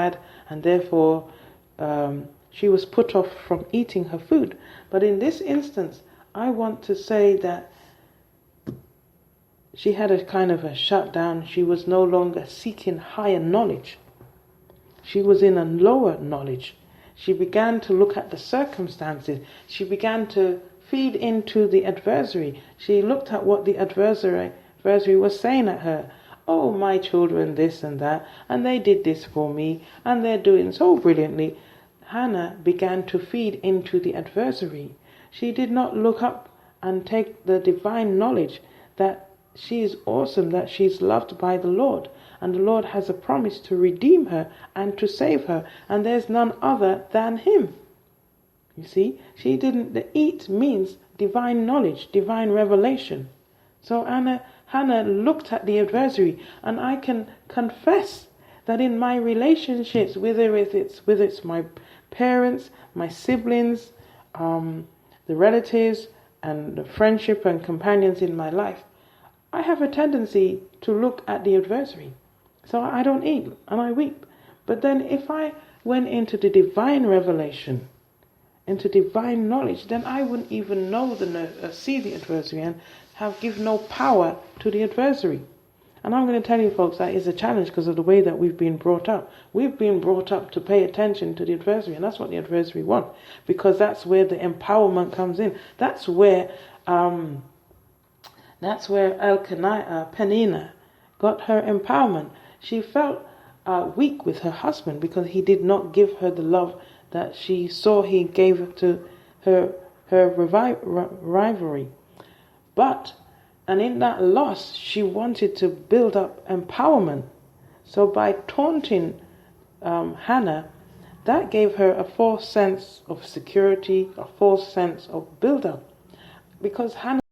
had, and therefore she was put off from eating her food. But in this instance, I want to say that she had a kind of a shutdown. She was no longer seeking higher knowledge. She was in a lower knowledge. She began to look at the circumstances. She began to feed into the adversary. She looked at what the adversary was saying at her. Oh, my children, this and that, and they did this for me, and they're doing so brilliantly. Hannah began to feed into the adversary. She did not look up and take the divine knowledge that she is awesome, that she's loved by the Lord, and the Lord has a promise to redeem her and to save her, and there's none other than Him. You see, she didn't. The eat means divine knowledge, divine revelation. So Hannah looked at the adversary, and I can confess that in my relationships, whether it's my parents, my siblings, the relatives, and the friendship and companions in my life, I have a tendency to look at the adversary. So I don't eat and I weep. But then if I went into the divine revelation, into divine knowledge, then I wouldn't even see the adversary and give no power to the adversary. And I'm going to tell you folks, that is a challenge because of the way that we've been brought up. We've been brought up to pay attention to the adversary, and that's what the adversary wants, because that's where the empowerment comes in. That's where Peninnah got her empowerment. She felt weak with her husband because he did not give her the love that she saw he gave to her rivalry. And in that loss, she wanted to build up empowerment. So by taunting Hannah, that gave her a false sense of security, a false sense of build-up. Because Hannah